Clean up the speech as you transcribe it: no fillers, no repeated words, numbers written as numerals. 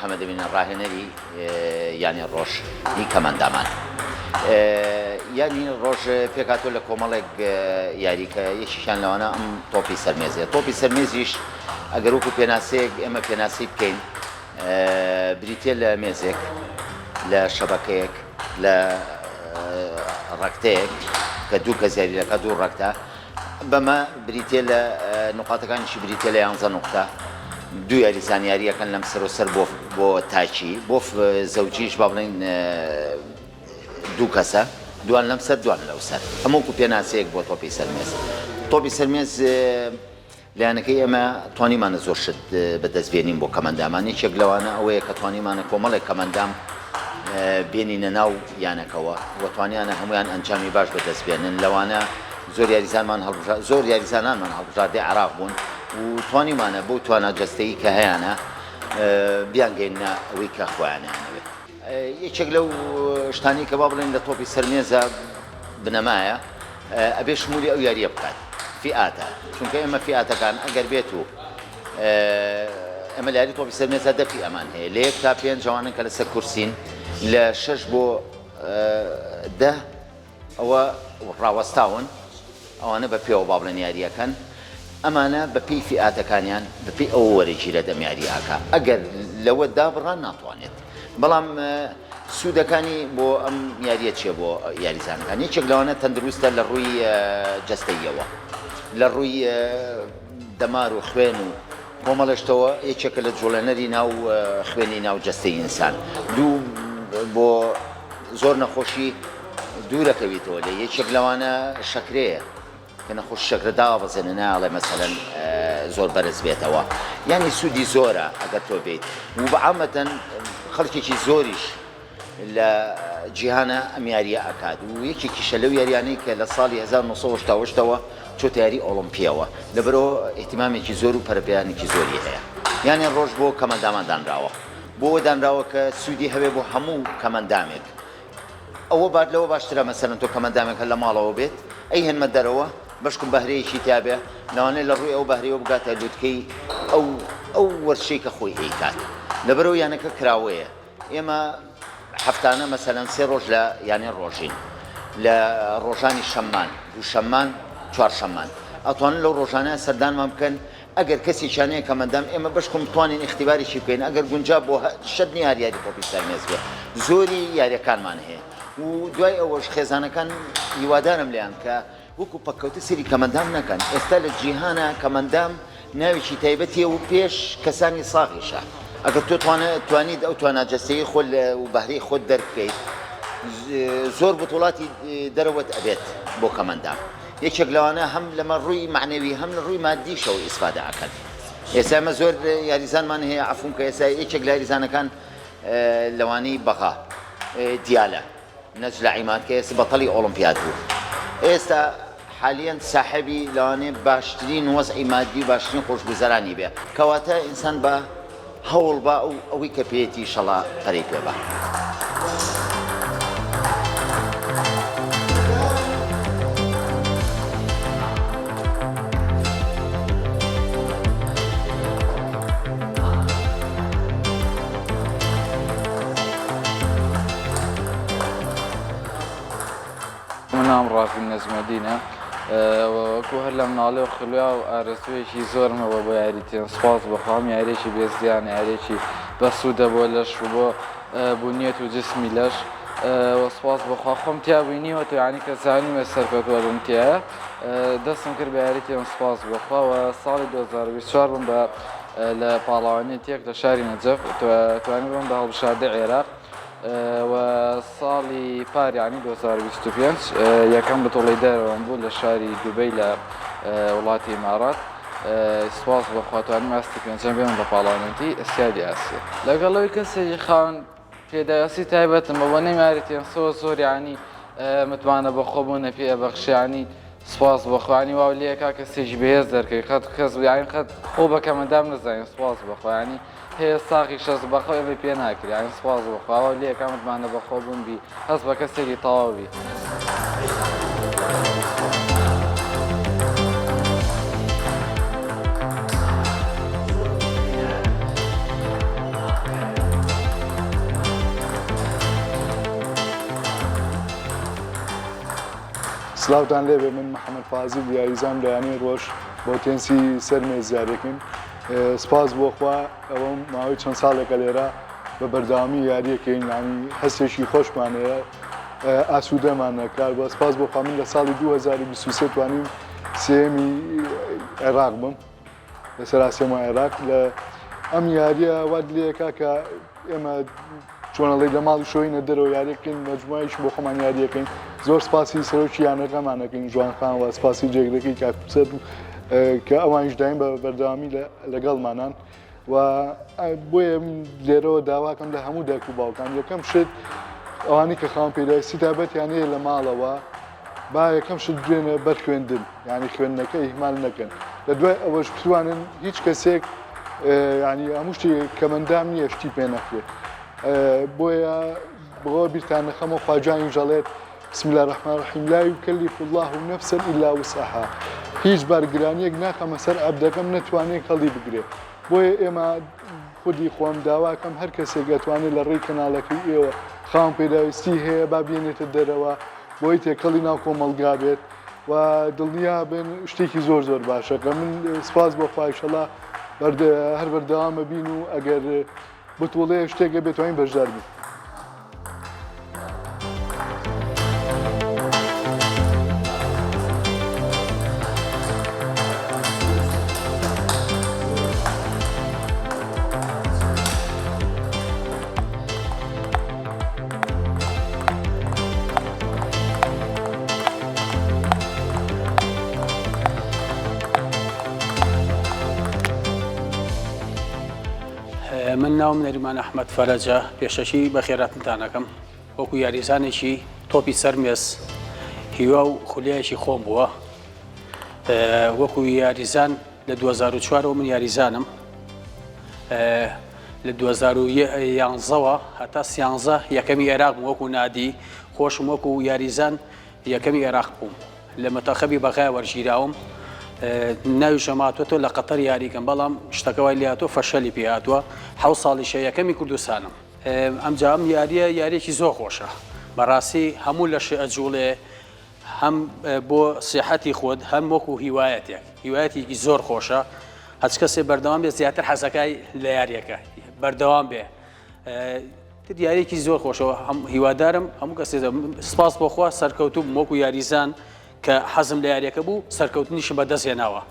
محەممەد بن ڕاهێنەری یانی ڕۆژ هی کەمەندامان ینی ڕۆژ پێکاتۆ لە کۆمەڵێک یاریکە یەکیشان لەوانە ئەم تۆپی سەرمێزیە تۆپی سەرمێزیش ئەگەر وەکو پێناسەیەک ئێمە پێناسی بکەین بریتێ لە مێزێک لە شەبەکەیەک لە ڕەکتەیەک کە دوو کە زیاریەکە دوو ڕەکتە بەمە بریتێ لە نقاطەکانیشی بریتێ لە 11 نقطە دوو یاریزان یاریەکەن لەم سەر بۆ تاچی بۆ زەوجیش با بڵێن دوو کەسە دوان لەم سەر دوان لەو سەر هەمووکو پێناسەیەک بۆ تۆپی سەرمێز تۆپی سەرمێز لایەنەکەی ئێمە توانیمانە زۆر شت بەدەستبێنین بۆ کەمەندامان یەکێک لەوانە ئەوەیە کە توانیمانە کۆمەڵێک کەمەندام بێنینە ناو یانەکەوە وە توانیانە هەمویان ئەنجامی باش بەدەستبێنن لەوانە زۆر یاریزانانمان هەڵبژاردەی عراق بوون و توانیمانە بۆ توانە جەستەیی کە هەیەە بیانگەینە ئەوەی کە خۆیانیانەوێت یەکێک لەو شتانی کە با بڵێن لە تۆپی سەرمێزە بنەمایە ئەبێ شمولی ئەو یاریە بکات فئاتە چونکە ئێمە فئاتەکان ئەگەر بێت و ئەمە لاری تۆپی سەرمێزە دەپی ئەمان هەیە لە 1 تا 5 جوانن کە لەسەر کورسین لە 6 بۆ 10 ئەوە ڕاوەستاون ئەوانە بە پێوە با بڵێن یاریەکەن ئەمانە بەپی فئاتەکانیان بەپی ئەو وەرەگی لە دەم یاریاکە ئەگەر لەوە دابڕان ناتوانێت بەڵام سوودەکانی بۆ ئەم یاریە چیە بۆ یاریزانەکان یەکێک لەوانە تەندروستە لە ڕووی جەستەییەوە لە ڕووی دەمار و خوێن و کۆمەڵشتەوە یەکێکە لە جوڵێنەری ناو خوێنی ناو جەستەی ئینسان دوو بۆ زۆر نەخۆشی دوورەکەویتەوە لە یەکێک لەوانە شەکرەیە کە نەخۆش شەکرە داوەبەزێنە ناڵێ مەسەلەن زۆر بەرز بێتەوە یانی سوودی زۆرە ئەگەر تۆ بێت و بەعامەتەن خەڵکێکی زۆریش لە جیهانە ئەم یاریە ئەکات و یەکێکیشە لەو یاریانەی کە لە ساڵی 1970ەوە چۆتە یاری ئۆلمپیەوە لەبەرەوە ئیحتیمامێکی زۆر و پەرپیانێکی زۆری هەیە یانی ڕۆژ بۆ کەمەندامان دانراوە بۆ دانراوە کە سوودی هەوێ بۆ هەموو کەمەندامێک ئەوە بار لەوە باشترە مەسەرەن تۆ کەمەندامێکە لە ماڵەوە بێت ئەی هێنمە دەرەوە بەشکم بەهرەیەکی تابێ لەوانەیە لە ڕووی ئەو بەهرەیەوە بگاتە لووتکەی ئەو وەرشەی کە خۆی هەیکات لەبەرەوە یانەکە کراوەیە ئێمە هەفتانە مەسەلەن 3 ڕۆژ لە یانی ڕۆژین لە ڕۆژانی شەممان و شەممان چوارشەممان ئەتوانن لەو ڕۆژانە سەردانمان بکەن ئەگەر کەسی چانەیە کەمەندام ئێمە بەشکم توانین اختیباریشی بکەین ئەگەر گونجا بۆ شەدنی یاری تۆپی سەرمێز بێت زۆری یاریەکانمان هەیە و دوای ئەوەش خێزانەکان هیوادارم لێیان کە وەکو پەککەوتە سری کەمەندام نەکەن ئێستا لە جیهانە کەمەندام ناوێکی تایبەتیە و پێش کەسانی ساغیشە ئەگەر تۆ توانیت ئەو تواناجەستەیی خۆ و بەهرەی خۆت دەربکەیت زۆر بوتوڵاتی دەرەوەت ئەبێت بۆ کەمەندام یەکێک لەوانە هەم لەمە ڕووی معنەوی هەم لە ڕووی مادیشەوە ئیسفادەکەن ئێستا ئەمە زۆر یاریزانمان هەیە عەفوون کە ئێستا یەکێک لە یاریزانەکان لەوانەی بەغا دیالە نەجلە عیماد کە ئێستا بەتەڵی ئۆلمپیاد بوو ئێستا حالیان ساحبی لەوانەیە باشترین وەزعی مادی و باشترین خۆشگوزەرانی بێ کەواتە ئینسان بە هەوڵ بە ئەوەی کە پێێتی شەڵا پەرەی پێ بە منام ڕافی نەزمەدینە وەکو هەر لە مناڵێ و خلویا و ئارەزوێکی زۆرمەوە بۆ یاریتێن سپاس بەخوام یاریێکی بێزیان یاریێکی بەسوودە بۆ لەش و بۆ بوونیەت و جسمی لەش وەسپاس بەخوا خۆم تیا بووینیوە تو یعنی کە زانیوە سەرکەوتوەرم تایە دەستم کرد بە یاریتێن سپاس بەخوا و ساڵی 2024 بم بە لە پاڵاوانێتێک لە شاری نەجەف توانی بم بە هەڵبژاردەی عێراق و ساڵی پار یعنی 2025 یەکەم بەتۆڵی دەرەوەم بوو لە شاری دوبەی لە وڵاتی ئیمارات سپاس بەخوا توانیم ئاستی پێنجەم بێنم بە پاڵاوانێتی ئەسیادی ئاسیا لەگەڵەوەی کەسێکی خاوەن پێداویستی تایبەتمە بۆ نەیماریتێن زۆر یعنی متمانە بەخۆبوونە پێ ئەبەخشیانی سپاس بەخوانی واو لێکا کەسێکی بەهێز دەرکەی خەت کەس یعنی خەت خۆ بە کەمەندام نزانین سپاس بەخوانی هەیە ساقی شەز بەخۆ ئەمە پێ ناکرد یعنی سپاس بەخوا واو لێکا متمانە بەخۆبوون بی هەست بە کەسێکی تەواو بی سلااوان لێبێ من محەممەد فازل یاریزان لایانەی ڕۆژ بۆ تێنسی سەر مێزیارێکن سپاس بۆخوا ئەوە ماوەی چەند ساڵێکە لێرە بە بەرداوامی یاریەکەین ینی هەستێکی خۆشمانەیە ئاسوودەمانەکار بە سپاس بۆخوا من لە ساڵی 2023 توانیم سێمی عێراق بم لە سەراسیەمە عێراق لە ئەم یاریە واد لێکا کە ئێمە چۆنەڵی لە ماڵی شۆینە دەرەوە یاریەکەین مەجموعیش بۆ خۆمان یاریەکەین زۆر سپاسی سەرۆکی یانەکەمانەکەین جوانخان و سپاسی جێگرەکەی کاکوسەر کە ئەوانش دایم بە بەردەوامی لەگەڵمانان و بۆیە لێرەوە داواکەم لە هەموو دایک و باوکان یەکەم شت ئەوانی کە خاوەن پێداویستی تابەتیانەیە لە ماڵەوە با یەکەم شت دوێنە بەر خوێندن ینی خوێندنەکە ئیهمال نەکەن لە دوای ئەوەش بتوانن هیچ کەسێک ینی هەموو شتی کەمەندام نییە شتی پێ نەکرێت بۆیە بۆ بیرتان نەخەمە خواجانی ژەڵێت بسم الله الرحمن الرحیم لا یکلف الله نفسا الا وسعها هیچ بارگرانیەک ناخەمە سەر عەبدەکەم نەتوانێت هەڵی بگرێت بۆیە ئێمە خودی خۆم داواکەم هەر کەسێک دەتوانێت لە ڕێی کەناڵەکەی ئێوە خاوەن پێداویستی هەیە با بێنێتە دەرەوە بۆی تێکەڵی ناو کۆمەڵگا بێت و دڵنیا بن شتێکی زۆر زۆر باشە کە من سپاس بۆ خواهشەڵا هەر بەردەوامە بین و ئەگەر بتوڵەیە شتێکە بێتوانین بەشدار بین. من ناوم نەریمان ئەحمەد فەرەجە پێشەشی بە خێراتتانەکەم وەکو یاریزانێکی تۆپی سەرمێز هیوا و خولیایەکی خۆم بووە وەکو یاریزان لە 2004ەوە من یاریزانم لە 2011ەوە هەتا 13 یەکەمی عێراق بووم وەکو نادی خۆشم وەکو یاریزان یەکەمی عێراق بووم لە مەتەخەبی بەغای وەرگیراوم ناوی ژەماتوەتەوە لە قەتەر یاریکەم بەڵام شتەکەوای لێهاتوە فەشەلی پێهاتووە 7 ساڵیشە یەکەمی کوردستانم ئەمجا ئەم یاریە یاریەکی زۆر خۆشە بەڕاستی هەموو لە شێئەجوڵێ هەم بۆ سیحەتی خۆت هەم وەکو هیوایەتێک هیوایەتێکی زۆر خۆشە هەچ کەسێ بەردەوام بێ زیاتر حەزەکەی لە یاریەکە بەردەوام بێ یاریەکی زۆر خۆشەوە هیوادارم هەموو کەسێ سپاس بۆخوا سەرکەوتوو وەکو یاریزان کە حەزم لە یاریەکە بوو سەرکەوتنیشم بەدەست هێناوە.